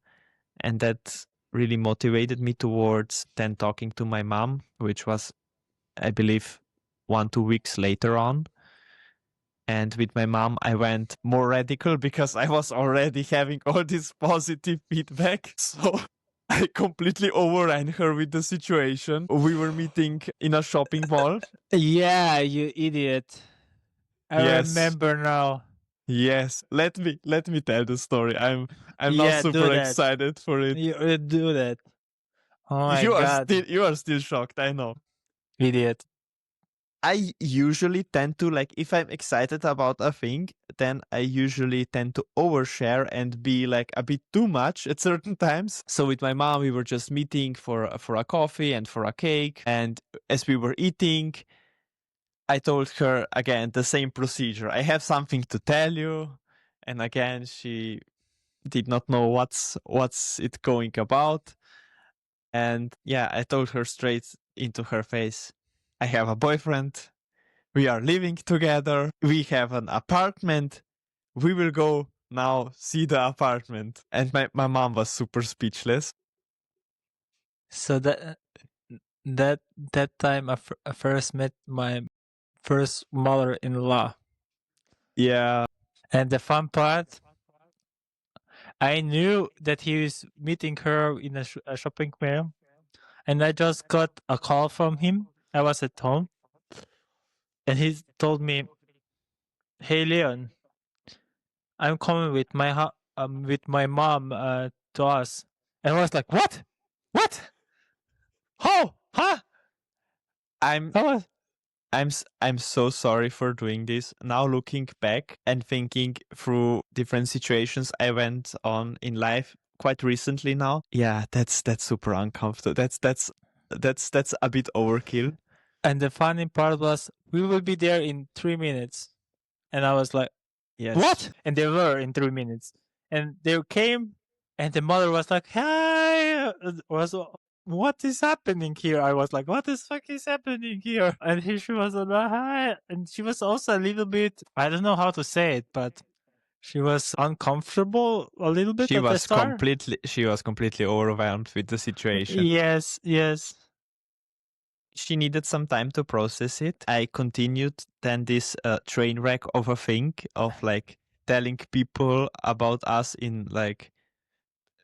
And that really motivated me towards then talking to my mom, which was, I believe, 1-2 weeks later on. And with my mom, I went more radical because I was already having all this positive feedback. So I completely overran her with the situation. We were meeting in a shopping mall. Yeah, you idiot. I Yes. remember now. Yes. Let me tell the story. I'm now Yeah, do super that. excited for it. You do that. Oh my You god. are still shocked, I know. Idiot. I usually tend to, like, if I'm excited about a thing, then I usually tend to overshare and be like a bit too much at certain times. So with my mom, we were just meeting for a coffee and for a cake. And as we were eating, I told her again the same procedure. I have something to tell you. And again, she did not know what's it going about. And yeah, I told her straight into her face, I have a boyfriend. We are living together. We have an apartment. We will go now see the apartment. And my mom was super speechless. So that time I first met my first mother-in-law. Yeah. And the fun part, I knew that he was meeting her in a shopping mall, and I just got a call from him. I was at home, and he told me, "Hey Leon, I'm coming with my mom to us." And I was like, "What? What? How? Huh?" I'm I was I'm so sorry for doing this. Now looking back and thinking through different situations I went on in life quite recently now. Yeah, that's super uncomfortable. That's a bit overkill. And the funny part was, we will be there in 3 minutes. And I was like, Yes. what? And they were in 3 minutes. And they came, and the mother was like, hi. What is happening here? I was like, what the fuck is happening here? And she was like, hi. And she was also a little bit, I don't know how to say it, but she was uncomfortable a little bit at the start. She was completely overwhelmed with the situation. Yes. She needed some time to process it. I continued then this train wreck of a thing of like telling people about us in like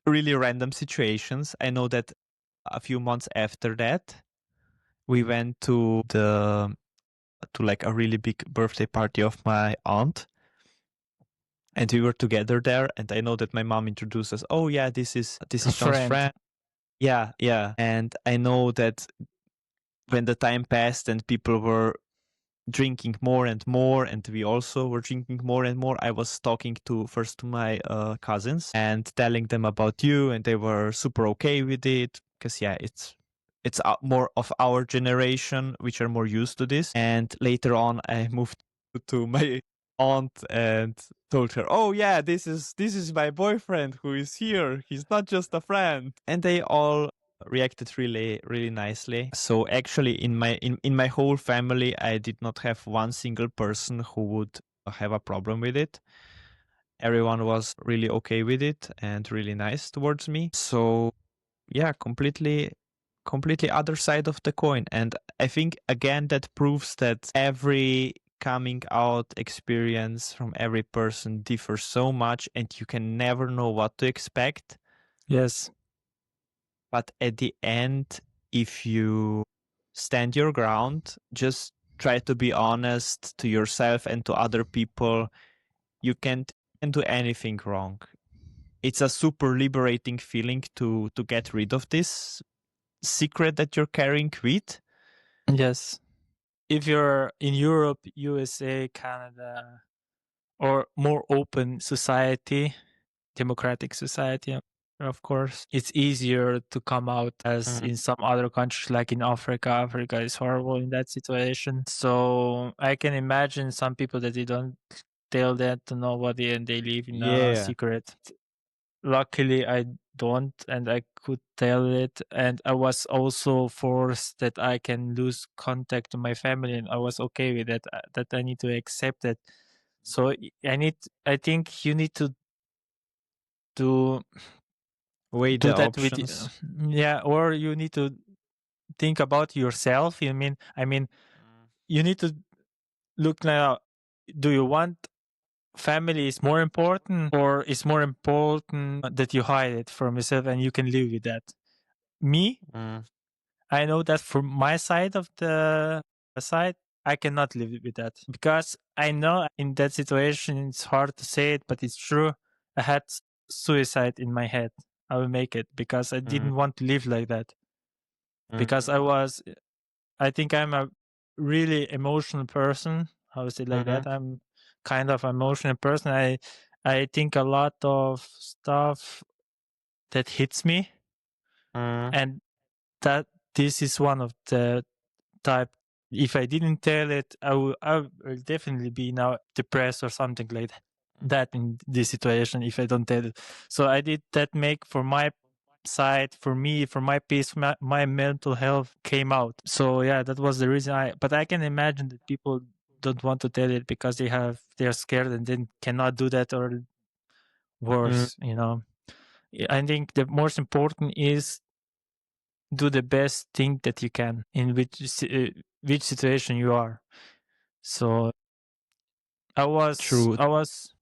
really random situations. I know that a few months after that, we went to the to like a really big birthday party of my aunt. And we were together there, and I know that my mom introduced us. Oh yeah, this is John's friend. Yeah, yeah. And I know that when the time passed and people were drinking more and more, and we also were drinking more and more, I was talking first to my cousins and telling them about you, and they were super okay with it because yeah, it's more of our generation which are more used to this. And later on, I moved to my aunt and told her, "Oh yeah, this is my boyfriend who is here. He's not just a friend." And they all reacted really, really nicely. So actually, in my whole family, I did not have one single person who would have a problem with it. Everyone was really okay with it and really nice towards me. So yeah, completely other side of the coin. And I think again that proves that every coming out experience from every person differs so much, and you can never know what to expect. Yes. But at the end, if you stand your ground, just try to be honest to yourself and to other people, you can't do anything wrong. It's a super liberating feeling to get rid of this secret that you're carrying with. Yes. If you're in Europe, USA, Canada, or more open society, democratic society, of course, it's easier to come out as in some other countries, like in Africa. Africa is horrible in that situation. So I can imagine some people that they don't tell that to nobody and they live in a secret. Luckily, I don't, and I could tell it. And I was also forced that I can lose contact to my family, and I was okay with that. That I need to accept it. So I think you need to weigh do the that options. yeah, or you need to think about yourself. I mean, you need to look now. Do you want family is more important, or is more important that you hide it from yourself and you can live with that? Me, I know that from my side of the side, I cannot live with that, because I know in that situation it's hard to say it, but it's true. I had suicide in my head. I will make it because I didn't want to live like that. Because I think I'm a really emotional person. How is it like that? I'm kind of emotional person. I think a lot of stuff that hits me, and that this is one of the type. If I didn't tell it, I will definitely be now depressed or something like that in this situation if I don't tell it. So I did that make for my side, for me, for my peace, my mental health came out. So yeah, that was the reason but I can imagine that people don't want to tell it because they're scared and then cannot do that, or worse, you know. I think the most important is do the best thing that you can in which situation you are. So I was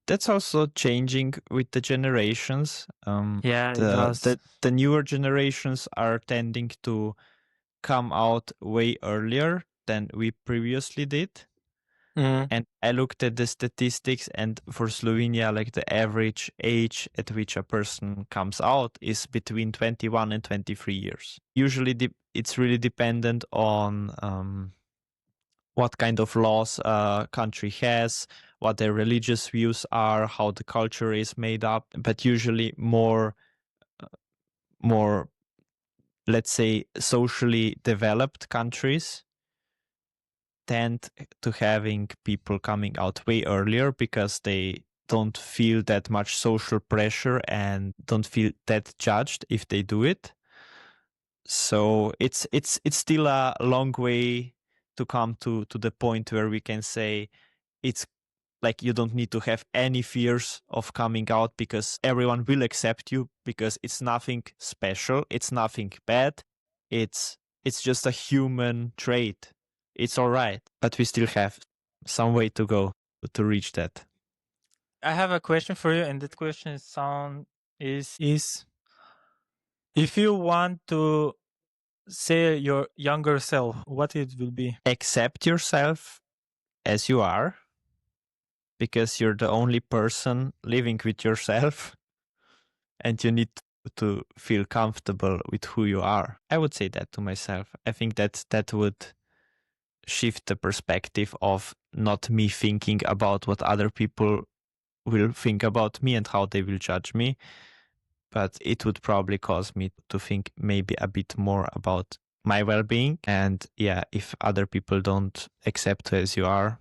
That's also changing with the generations. Yeah, it does. The newer generations are tending to come out way earlier than we previously did. And I looked at the statistics, and for Slovenia, like the average age at which a person comes out is between 21 and 23 years. Usually it's really dependent on what kind of laws a country has, what their religious views are, how the culture is made up. But usually more, let's say, socially developed countries tend to having people coming out way earlier because they don't feel that much social pressure and don't feel that judged if they do it. So it's still a long way to come to the point where we can say it's like you don't need to have any fears of coming out because everyone will accept you, because it's nothing special, it's nothing bad, it's just a human trait. It's all right, but we still have some way to go to reach that. I have a question for you, and that question is if you want to say your younger self, what it will be? Accept yourself as you are, because you're the only person living with yourself and you need to feel comfortable with who you are. I would say that to myself. I think that would shift the perspective of not me thinking about what other people will think about me and how they will judge me, but it would probably cause me to think maybe a bit more about my well-being. And yeah, if other people don't accept you as you are,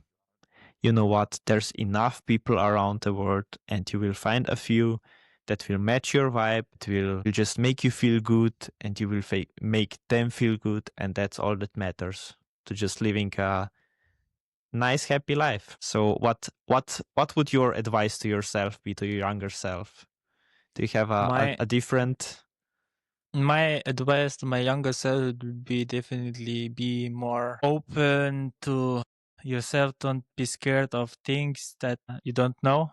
you know what, there's enough people around the world, and you will find a few that will match your vibe. It will just make you feel good, and you will make them feel good, and that's all that matters, to just living a nice, happy life. So what would your advice to yourself be, to your younger self? Do you have a different... My advice to my younger self would be definitely be more open to yourself. Don't be scared of things that you don't know.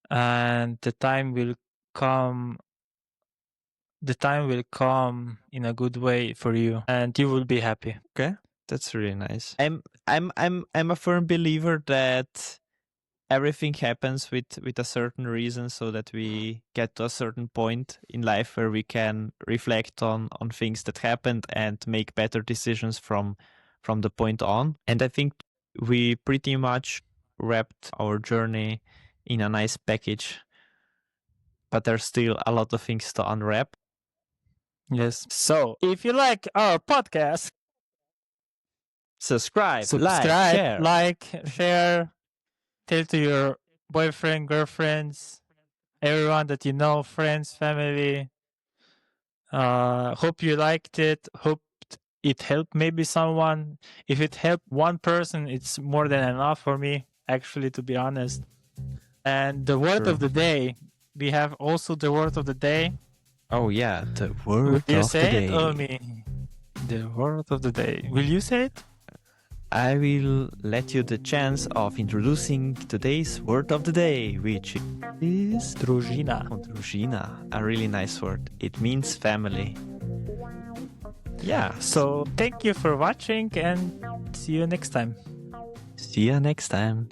And the time will come in a good way for you, and you will be happy. Okay, that's really nice. I'm a firm believer that everything happens with a certain reason, so that we get to a certain point in life where we can reflect on things that happened and make better decisions from the point on. And I think we pretty much wrapped our journey in a nice package, but there's still a lot of things to unwrap. Yes. So if you like our podcast, subscribe, like, share, tell to your boyfriend, girlfriends, everyone that you know, friends, family. Hope you liked it. Hope it helped maybe someone. If it helped one person, it's more than enough for me, actually, to be honest. And the word of the day, we have also the word of the day. Oh yeah, the word Will you of say the it, day. Omi? The word of the day. Will you say it? I will let you the chance of introducing today's word of the day, which is Družina. Družina, a really nice word. It means family. Yeah. So thank you for watching, and see you next time. See you next time.